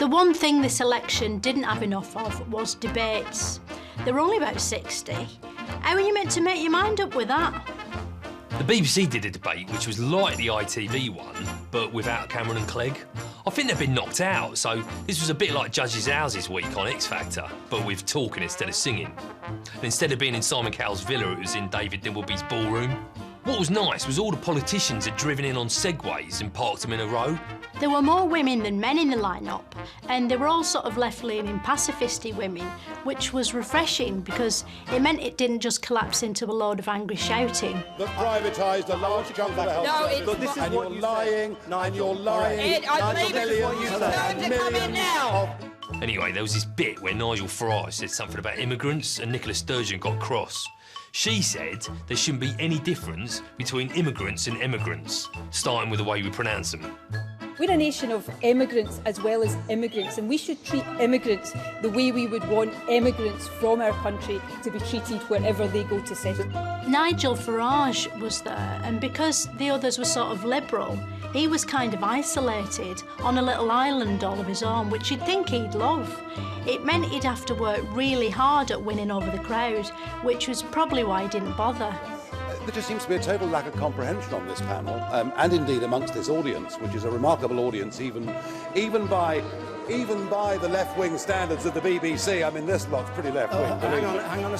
The one thing this election didn't have enough of was debates. There were only about 60. How are you meant to make your mind up with that? The BBC did a debate which was like the ITV one, but without Cameron and Clegg. I think they've been knocked out, so this was a bit like Judges' Houses week on X Factor, but with talking instead of singing. And instead of being in Simon Cowell's villa, it was in David Dimbleby's ballroom. What was nice was all the politicians had driven in on Segways and parked them in a row. There were more women than men in the line-up, and they were all sort of left-leaning pacifisty women, which was refreshing because it meant it didn't just collapse into a load of angry shouting. That privatised a large chunk of the health service. But this is and what you're you lying, and you're lying. I believe it's what you said. And millions of... Anyway, there was this bit where Nigel Farage said something about immigrants and Nicola Sturgeon got cross. She said there shouldn't be any difference between immigrants and emigrants, starting with the way we pronounce them. We're a nation of immigrants as well as immigrants, and we should treat immigrants the way we would want immigrants from our country to be treated wherever they go to settle. Nigel Farage was there, and because the others were sort of liberal, he was kind of isolated on a little island all of his own, which you'd think he'd love. It meant he'd have to work really hard at winning over the crowd, which was probably why he didn't bother. There just seems to be a total lack of comprehension on this panel, and indeed amongst this audience, which is a remarkable audience, even by the left-wing standards of the BBC. I mean, this lot's pretty left-wing. Hang on a